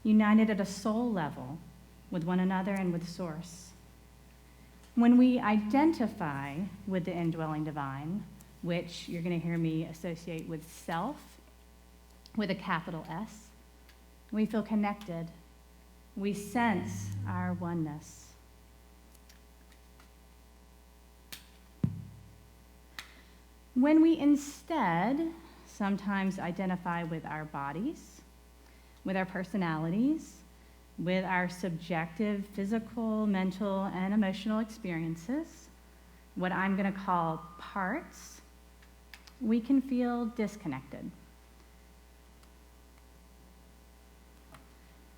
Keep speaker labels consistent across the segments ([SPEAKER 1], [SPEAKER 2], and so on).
[SPEAKER 1] united at a soul level with one another and with Source. When we identify with the indwelling divine, which you're going to hear me associate with self, with a capital S, we feel connected. We sense our oneness. When we instead sometimes identify with our bodies, with our personalities, with our subjective physical, mental, and emotional experiences, what I'm going to call parts, we can feel disconnected.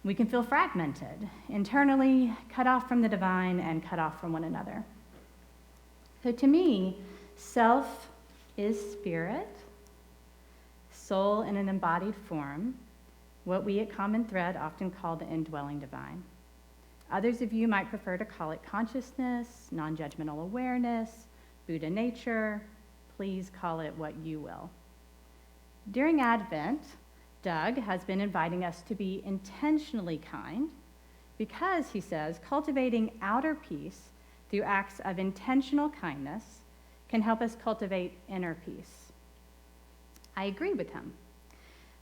[SPEAKER 1] We can feel fragmented, internally cut off from the divine and cut off from one another. So to me, self is spirit, soul in an embodied form, what we at Common Thread often call the indwelling divine. Others of you might prefer to call it consciousness, non-judgmental awareness, Buddha nature. Please call it what you will. During Advent, Doug has been inviting us to be intentionally kind because, he says, cultivating outer peace through acts of intentional kindness can help us cultivate inner peace. I agree with him.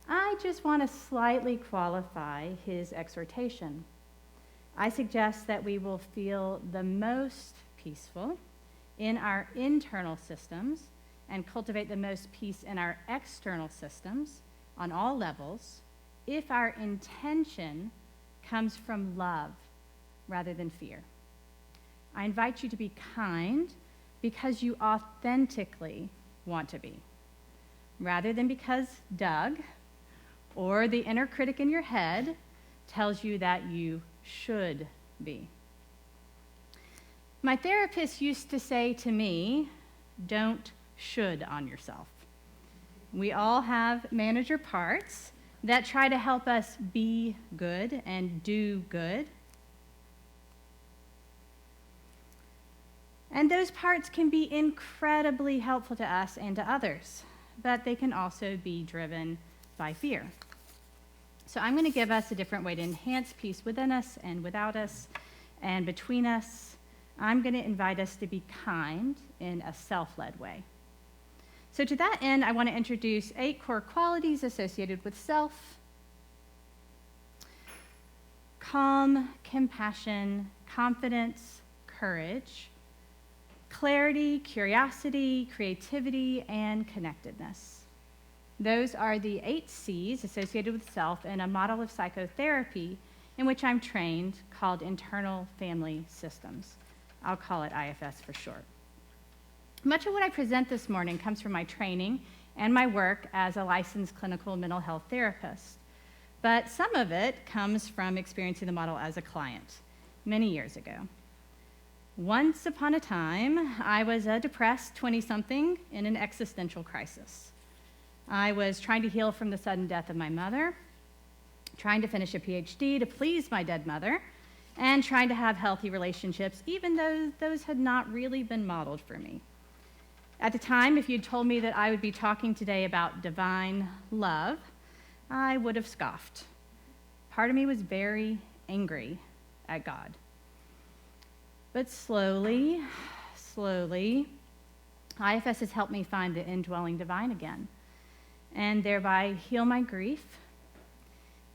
[SPEAKER 1] I just want to slightly qualify his exhortation. I suggest that we will feel the most peaceful in our internal systems and cultivate the most peace in our external systems on all levels if our intention comes from love rather than fear. I invite you to be kind because you authentically want to be, rather than because Doug or the inner critic in your head tells you that you should be. My therapist used to say to me, don't should on yourself. We all have manager parts that try to help us be good and do good. And those parts can be incredibly helpful to us and to others, but they can also be driven by fear. So I'm going to give us a different way to enhance peace within us and without us and between us. I'm going to invite us to be kind in a self-led way. So to that end, I want to introduce 8 core qualities associated with self: calm, compassion, confidence, courage, clarity, curiosity, creativity, and connectedness. Those are the 8 C's associated with self in a model of psychotherapy in which I'm trained called Internal Family Systems. I'll call it IFS for short. Much of what I present this morning comes from my training and my work as a licensed clinical mental health therapist, but some of it comes from experiencing the model as a client many years ago. Once upon a time, I was a depressed 20-something in an existential crisis. I was trying to heal from the sudden death of my mother, trying to finish a PhD to please my dead mother, and trying to have healthy relationships, even though those had not really been modeled for me. At the time, if you'd told me that I would be talking today about divine love, I would have scoffed. Part of me was very angry at God. But slowly, IFS has helped me find the indwelling divine again, and thereby heal my grief,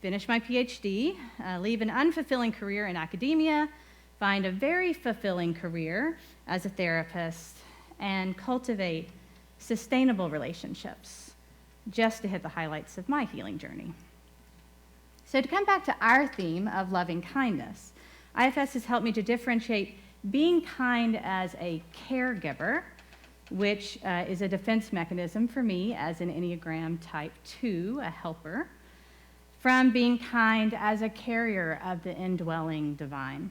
[SPEAKER 1] finish my PhD, leave an unfulfilling career in academia, find a very fulfilling career as a therapist, and cultivate sustainable relationships, just to hit the highlights of my healing journey. So to come back to our theme of loving kindness, IFS has helped me to differentiate being kind as a caregiver, which is a defense mechanism for me as an Enneagram Type 2, a helper, from being kind as a carrier of the indwelling divine.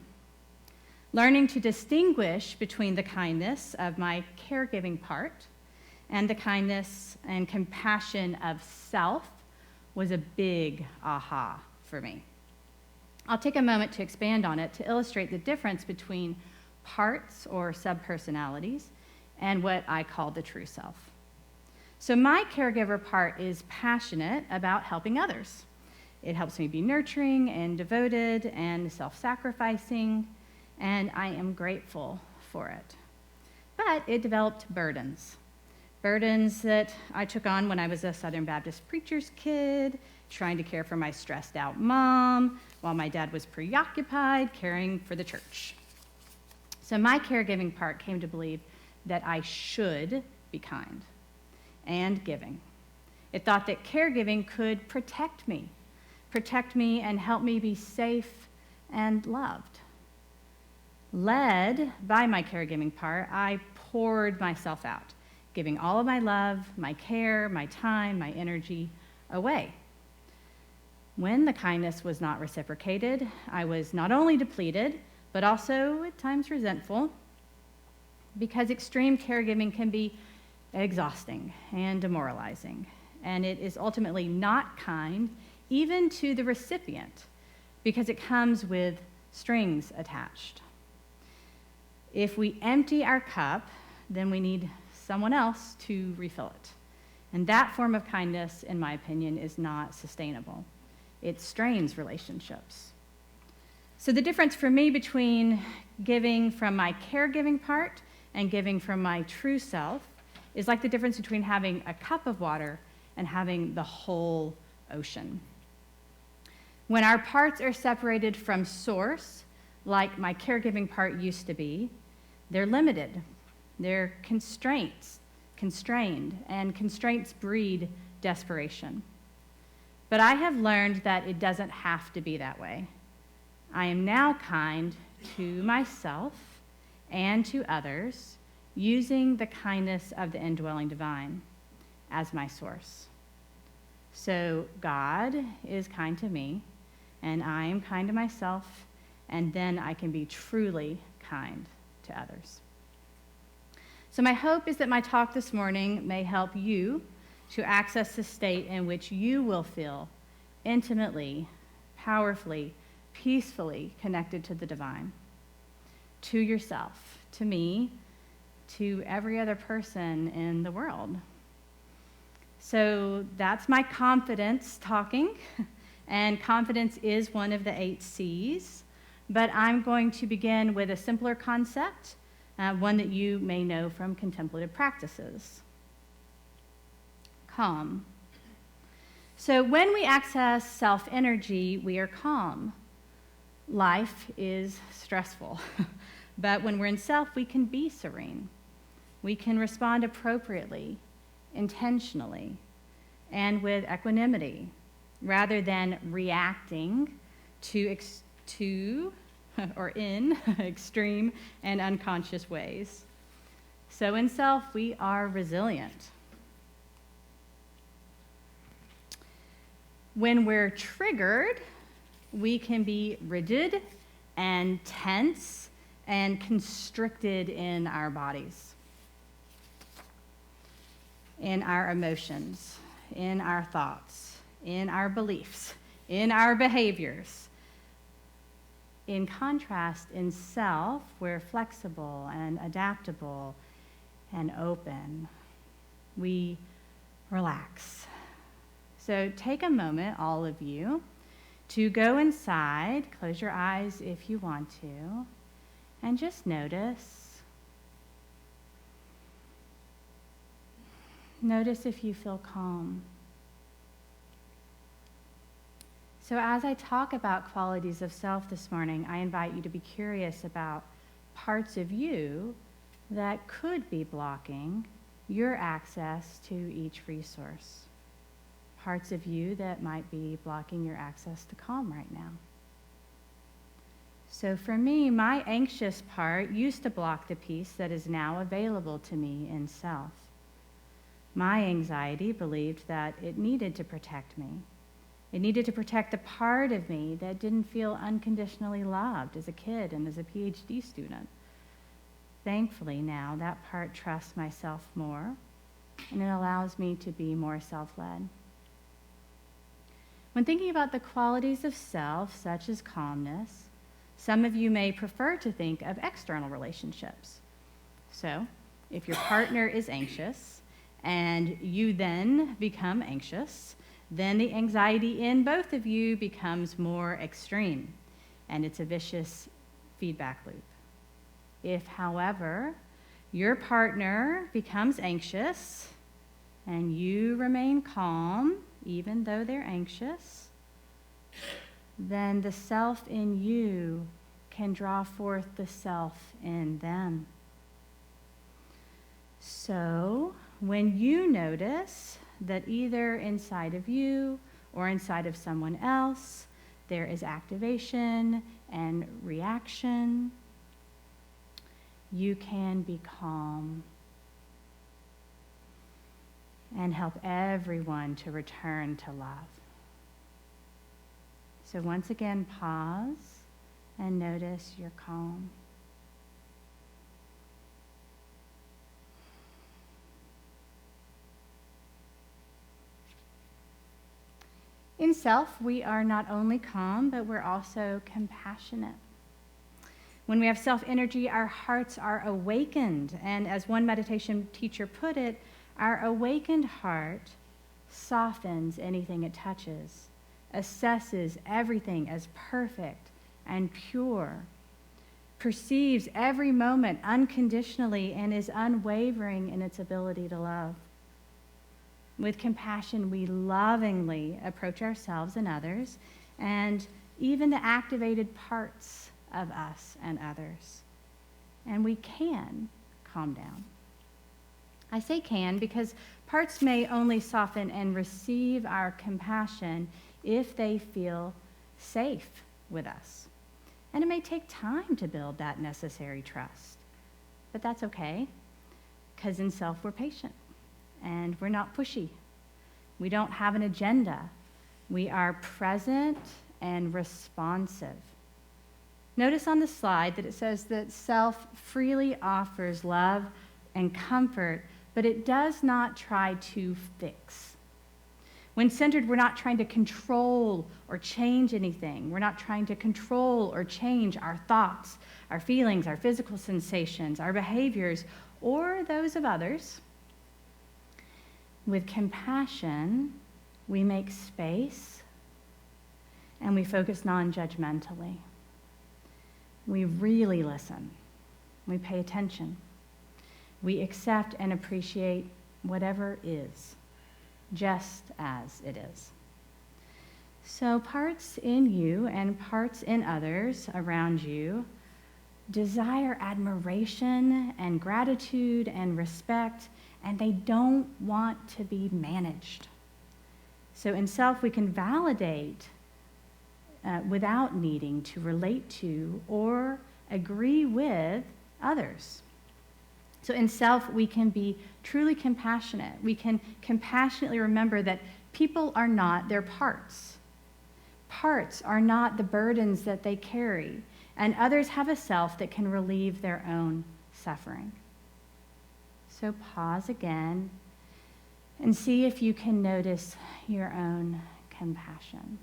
[SPEAKER 1] Learning to distinguish between the kindness of my caregiving part and the kindness and compassion of self was a big aha for me. I'll take a moment to expand on it to illustrate the difference between parts or subpersonalities and what I call the true self. So my caregiver part is passionate about helping others. It helps me be nurturing and devoted and self-sacrificing, and I am grateful for it. But it developed burdens that I took on when I was a Southern Baptist preacher's kid, trying to care for my stressed out mom while my dad was preoccupied caring for the church. So my caregiving part came to believe that I should be kind and giving. It thought that caregiving could protect me and help me be safe and loved. Led by my caregiving part, I poured myself out, giving all of my love, my care, my time, my energy away. When the kindness was not reciprocated, I was not only depleted, but also at times resentful, because extreme caregiving can be exhausting and demoralizing, and it is ultimately not kind even to the recipient, because it comes with strings attached. If we empty our cup, then we need someone else to refill it. And that form of kindness, in my opinion, is not sustainable. It strains relationships. So the difference for me between giving from my caregiving part and giving from my true self is like the difference between having a cup of water and having the whole ocean. When our parts are separated from source, like my caregiving part used to be, they're limited. They're constrained, and constraints breed desperation. But I have learned that it doesn't have to be that way. I am now kind to myself and to others, using the kindness of the indwelling divine as my source. So God is kind to me, and I am kind to myself, and then I can be truly kind to others. So my hope is that my talk this morning may help you to access the state in which you will feel intimately, powerfully, peacefully connected to the divine, to yourself, to me, to every other person in the world. So that's my confidence talking, and confidence is one of the 8 C's, but I'm going to begin with a simpler concept, one that you may know from contemplative practices. Calm. So when we access self-energy, we are calm. Life is stressful, but when we're in self, we can be serene. We can respond appropriately, intentionally, and with equanimity, rather than reacting to or in extreme and unconscious ways. So in self, we are resilient. When we're triggered, we can be rigid and tense and constricted in our bodies, in our emotions, in our thoughts, in our beliefs, in our behaviors. In contrast, in self, we're flexible and adaptable and open. We relax. So take a moment, all of you, to go inside, close your eyes if you want to, and just notice. Notice if you feel calm. So as I talk about qualities of self this morning, I invite you to be curious about parts of you that could be blocking your access to each resource. Parts of you that might be blocking your access to calm right now. So for me, my anxious part used to block the peace that is now available to me in self. My anxiety believed that it needed to protect me. It needed to protect the part of me that didn't feel unconditionally loved as a kid and as a PhD student. Thankfully now, that part trusts myself more, and it allows me to be more self-led. When thinking about the qualities of self, such as calmness, some of you may prefer to think of external relationships. So, if your partner is anxious and you then become anxious, then the anxiety in both of you becomes more extreme, and it's a vicious feedback loop. If, however, your partner becomes anxious and you remain calm, even though they're anxious, then the self in you can draw forth the self in them. So, when you notice that either inside of you or inside of someone else there is activation and reaction, you can be calm and help everyone to return to love. So once again, pause and notice your calm. In self, we are not only calm, but we're also compassionate. When we have self energy, our hearts are awakened. And as one meditation teacher put it, our awakened heart softens anything it touches, assesses everything as perfect and pure, perceives every moment unconditionally, and is unwavering in its ability to love. With compassion, we lovingly approach ourselves and others, and even the activated parts of us and others. And we can calm down. I say can because parts may only soften and receive our compassion if they feel safe with us. And it may take time to build that necessary trust. But that's okay, because in self we're patient. And we're not pushy. We don't have an agenda. We are present and responsive. Notice on the slide that it says that self freely offers love and comfort, but it does not try to fix. When centered, we're not trying to control or change anything. We're not trying to control or change our thoughts, our feelings, our physical sensations, our behaviors, or those of others. With compassion, we make space and we focus non-judgmentally. We really listen. We pay attention. We accept and appreciate whatever is, just as it is. So parts in you and parts in others around you desire admiration and gratitude and respect, and they don't want to be managed. So in self, we can validate without needing to relate to or agree with others. So in self, we can be truly compassionate. We can compassionately remember that people are not their parts. Parts are not the burdens that they carry, and others have a self that can relieve their own suffering. So pause again and see if you can notice your own compassion.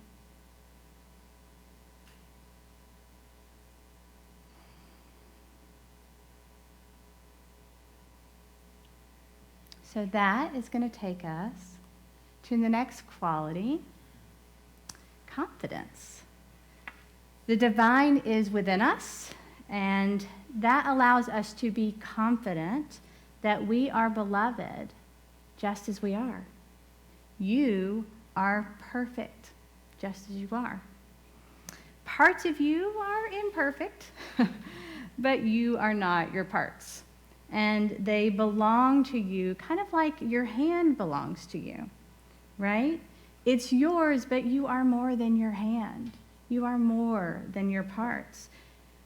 [SPEAKER 1] So that is going to take us to the next quality, confidence. The divine is within us, and that allows us to be confident that we are beloved just as we are. You are perfect just as you are. Parts of you are imperfect, but you are not your parts. And they belong to you kind of like your hand belongs to you, right? It's yours, but you are more than your hand. You are more than your parts.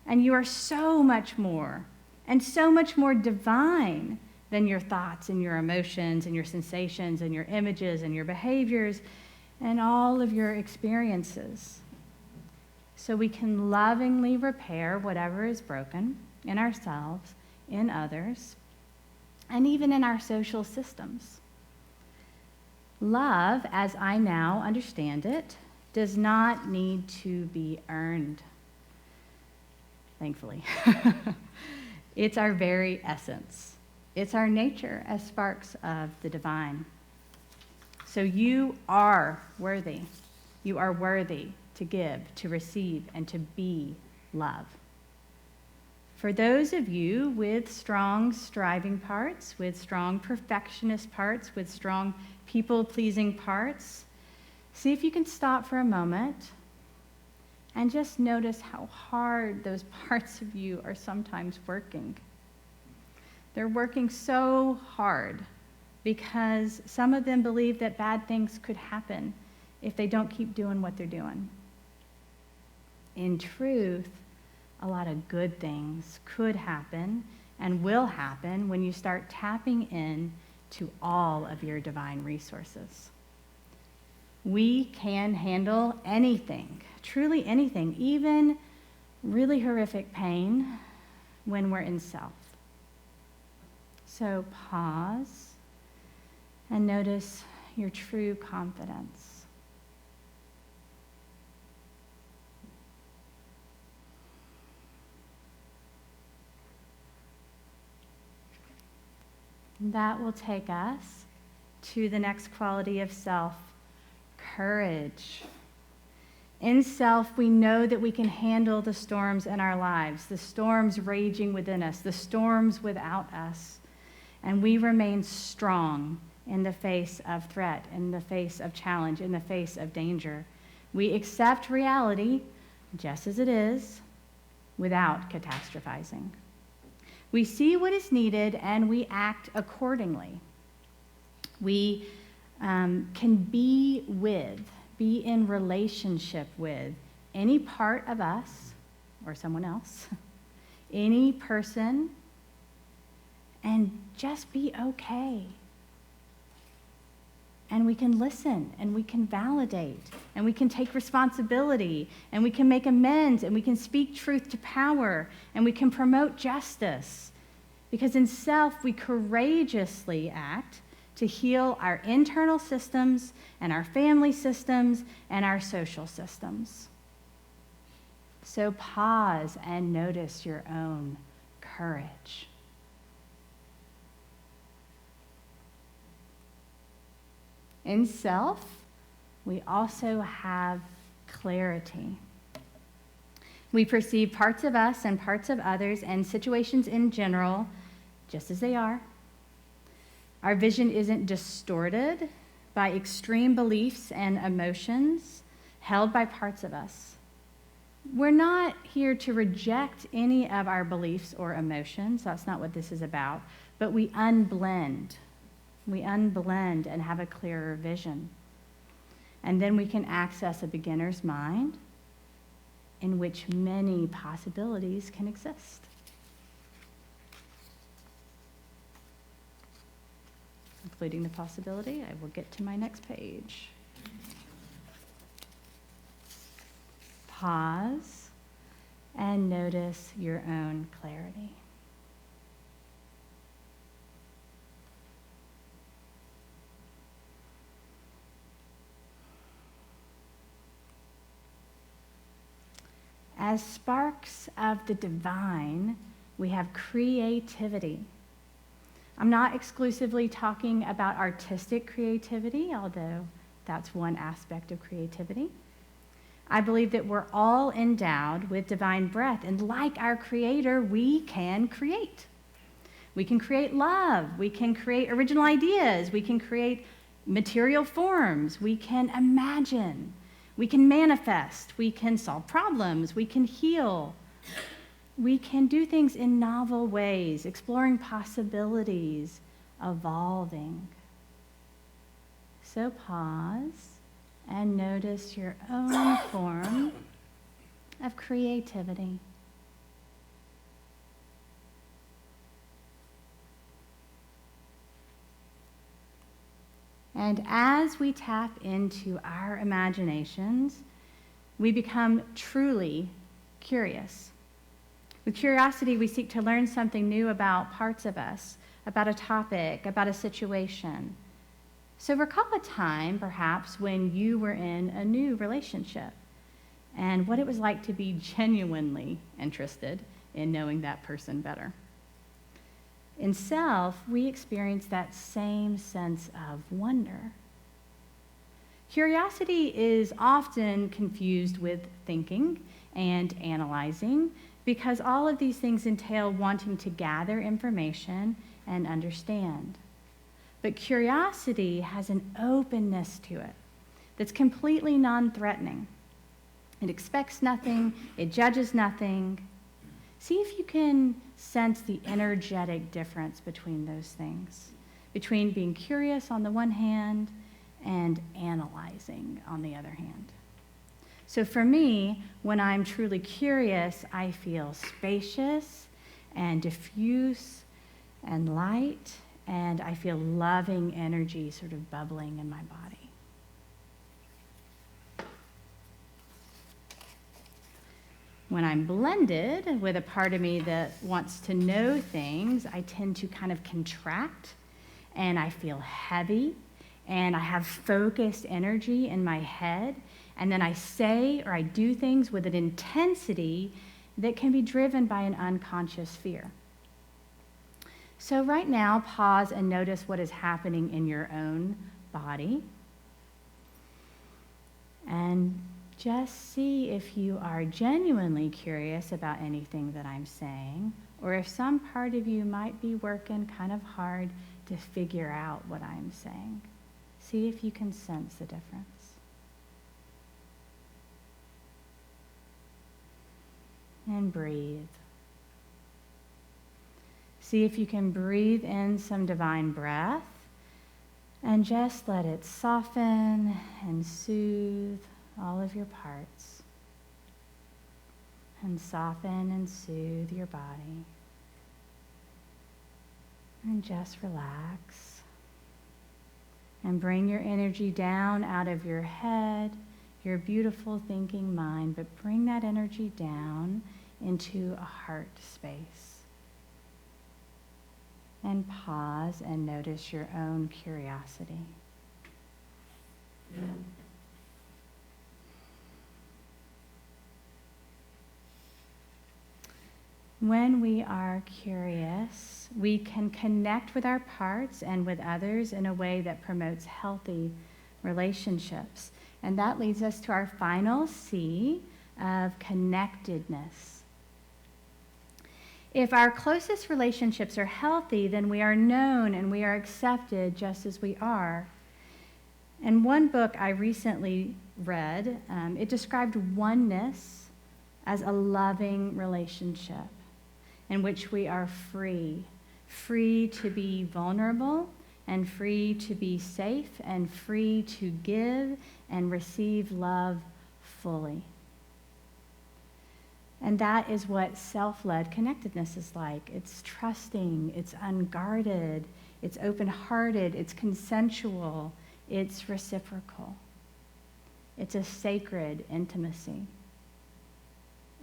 [SPEAKER 1] And you are so much more, and so much more divine than your thoughts and your emotions and your sensations and your images and your behaviors and all of your experiences. So we can lovingly repair whatever is broken in ourselves, in others, and even in our social systems. Love, as I now understand it, does not need to be earned, thankfully. It's our very essence. It's our nature as sparks of the divine. So you are worthy. You are worthy to give, to receive, and to be love. For those of you with strong striving parts, with strong perfectionist parts, with strong people-pleasing parts, see if you can stop for a moment and just notice how hard those parts of you are sometimes working. They're working so hard because some of them believe that bad things could happen if they don't keep doing what they're doing. In truth, a lot of good things could happen and will happen when you start tapping in to all of your divine resources. We can handle anything, truly anything, even really horrific pain when we're in self. So pause and notice your true confidence. That will take us to the next quality of self, courage. In self, we know that we can handle the storms in our lives, the storms raging within us, the storms without us, and we remain strong in the face of threat, in the face of challenge, in the face of danger. We accept reality just as it is without catastrophizing. We see what is needed and we act accordingly. We can be in relationship with any part of us or someone else, any person, and just be okay. And we can listen, and we can validate, and we can take responsibility, and we can make amends, and we can speak truth to power, and we can promote justice. Because in self, we courageously act to heal our internal systems, and our family systems, and our social systems. So pause and notice your own courage. In self, we also have clarity. We perceive parts of us and parts of others and situations in general just as they are. Our vision isn't distorted by extreme beliefs and emotions held by parts of us. We're not here to reject any of our beliefs or emotions. That's not what this is about. But we unblend. We unblend and have a clearer vision. And then we can access a beginner's mind in which many possibilities can exist. Including the possibility, I will get to my next page. Pause and notice your own clarity. As sparks of the divine, we have creativity. I'm not exclusively talking about artistic creativity, although that's one aspect of creativity. I believe that we're all endowed with divine breath, and like our Creator, we can create. We can create love. We can create original ideas. We can create material forms. We can imagine. We can manifest, we can solve problems, we can heal. We can do things in novel ways, exploring possibilities, evolving. So pause and notice your own form of creativity. And as we tap into our imaginations, we become truly curious. With curiosity, we seek to learn something new about parts of us, about a topic, about a situation. So recall a time, perhaps, when you were in a new relationship and what it was like to be genuinely interested in knowing that person better. In self, we experience that same sense of wonder. Curiosity is often confused with thinking and analyzing because all of these things entail wanting to gather information and understand. But curiosity has an openness to it that's completely non-threatening. It expects nothing, it judges nothing. See if you can sense the energetic difference between those things, between being curious on the one hand and analyzing on the other hand. So for me, when I'm truly curious, I feel spacious and diffuse and light, and I feel loving energy sort of bubbling in my body. When I'm blended with a part of me that wants to know things, I tend to kind of contract, and I feel heavy, and I have focused energy in my head, and then I say or I do things with an intensity that can be driven by an unconscious fear. So right now, pause and notice what is happening in your own body. And just see if you are genuinely curious about anything that I'm saying, or if some part of you might be working kind of hard to figure out what I'm saying. See if you can sense the difference. And breathe. See if you can breathe in some divine breath and just let it soften and soothe all of your parts. And soften and soothe your body. And just relax. And bring your energy down out of your head, your beautiful thinking mind, but bring that energy down into a heart space. And pause and notice your own curiosity. When we are curious, we can connect with our parts and with others in a way that promotes healthy relationships. And that leads us to our final C of connectedness. If our closest relationships are healthy, then we are known and we are accepted just as we are. In one book I recently read, it described oneness as a loving relationship in which we are free to be vulnerable and free to be safe and free to give and receive love fully. And that is what self-led connectedness is like. It's trusting, it's unguarded, it's open-hearted, it's consensual, it's reciprocal. It's a sacred intimacy.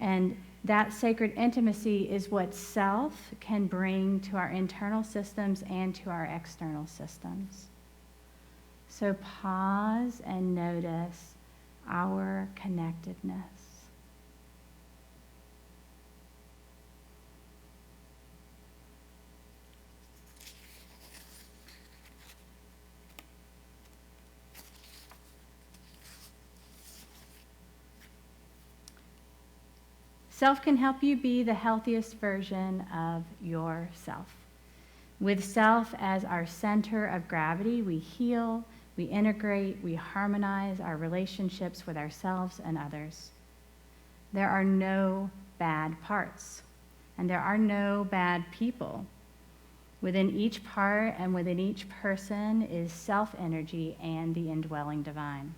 [SPEAKER 1] And that sacred intimacy is what self can bring to our internal systems and to our external systems. So pause and notice our connectedness. Self can help you be the healthiest version of yourself. With self as our center of gravity, we heal, we integrate, we harmonize our relationships with ourselves and others. There are no bad parts, and there are no bad people. Within each part and within each person is self-energy and the indwelling divine.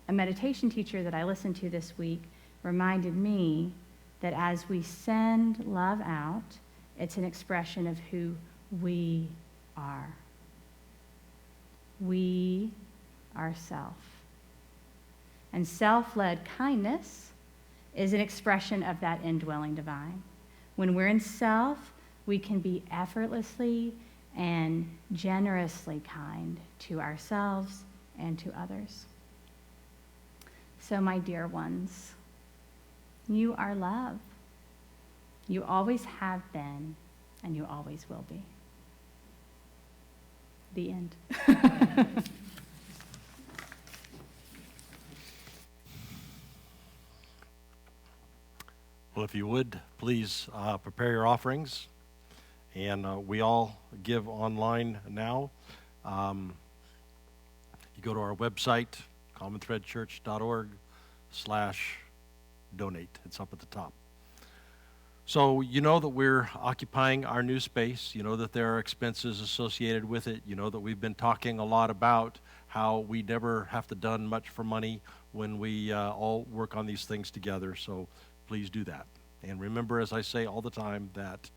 [SPEAKER 1] A meditation teacher that I listened to this week reminded me that as we send love out, it's an expression of who we are. We are self. And self-led kindness is an expression of that indwelling divine. When we're in self, we can be effortlessly and generously kind to ourselves and to others. So, my dear ones, you are love. You always have been, and you always will be. The end.
[SPEAKER 2] Well, if you would, please prepare your offerings. And we all give online now. You go to our website, commonthreadchurch.org/donate. It's up at the top. So you know that we're occupying our new space. You know that there are expenses associated with it. You know that we've been talking a lot about how we never have to done much for money when we all work on these things together. So please do that. And remember, as I say all the time, that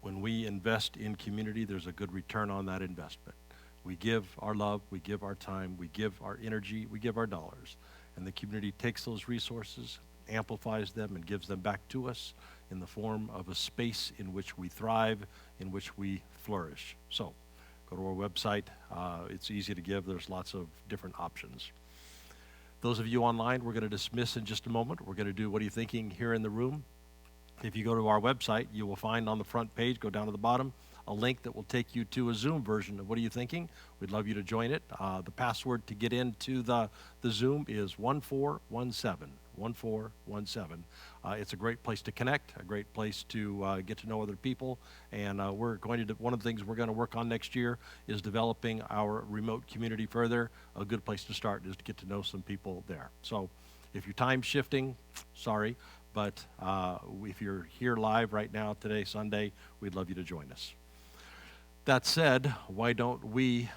[SPEAKER 2] when we invest in community, there's a good return on that investment. We give our love, we give our time, we give our energy, we give our dollars. And the community takes those resources, amplifies them, and gives them back to us in the form of a space in which we thrive, in which we flourish. So go to our website. It's easy to give. There's lots of different options. Those of you online, we're going to dismiss in just a moment. We're going to do What Are You Thinking here in the room. If you go to our website, you will find on the front page, go down to the bottom, a link that will take you to a Zoom version of What Are You Thinking? We'd love you to join it. The password to get into the Zoom is 1417. 1417. It's a great place to connect, a great place to get to know other people, and we're going to one of the things we're going to work on next year is developing our remote community further. A good place to start is to get to know some people there. So if your time's shifting, sorry, but if you're here live right now, today, Sunday, we'd love you to join us. That said, why don't we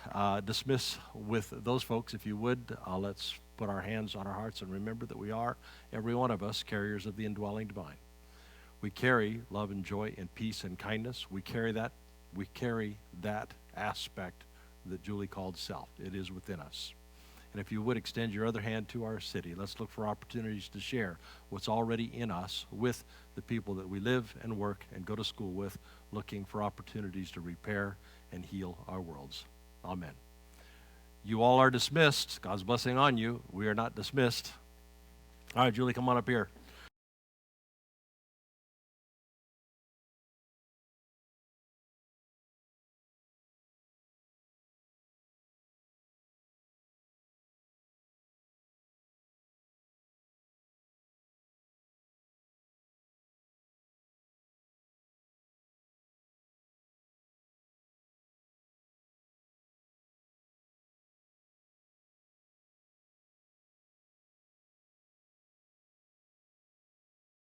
[SPEAKER 2] dismiss with those folks, if you would. Let's put our hands on our hearts and remember that we are, every one of us, carriers of the indwelling divine. We carry love and joy and peace and kindness. We carry that aspect that Julie called self. It is within us. And if you would extend your other hand to our city, let's look for opportunities to share what's already in us with the people that we live and work and go to school with, looking for opportunities to repair and heal our worlds. Amen. You all are dismissed. God's blessing on you. We are not dismissed. All right, Julie, come on up here.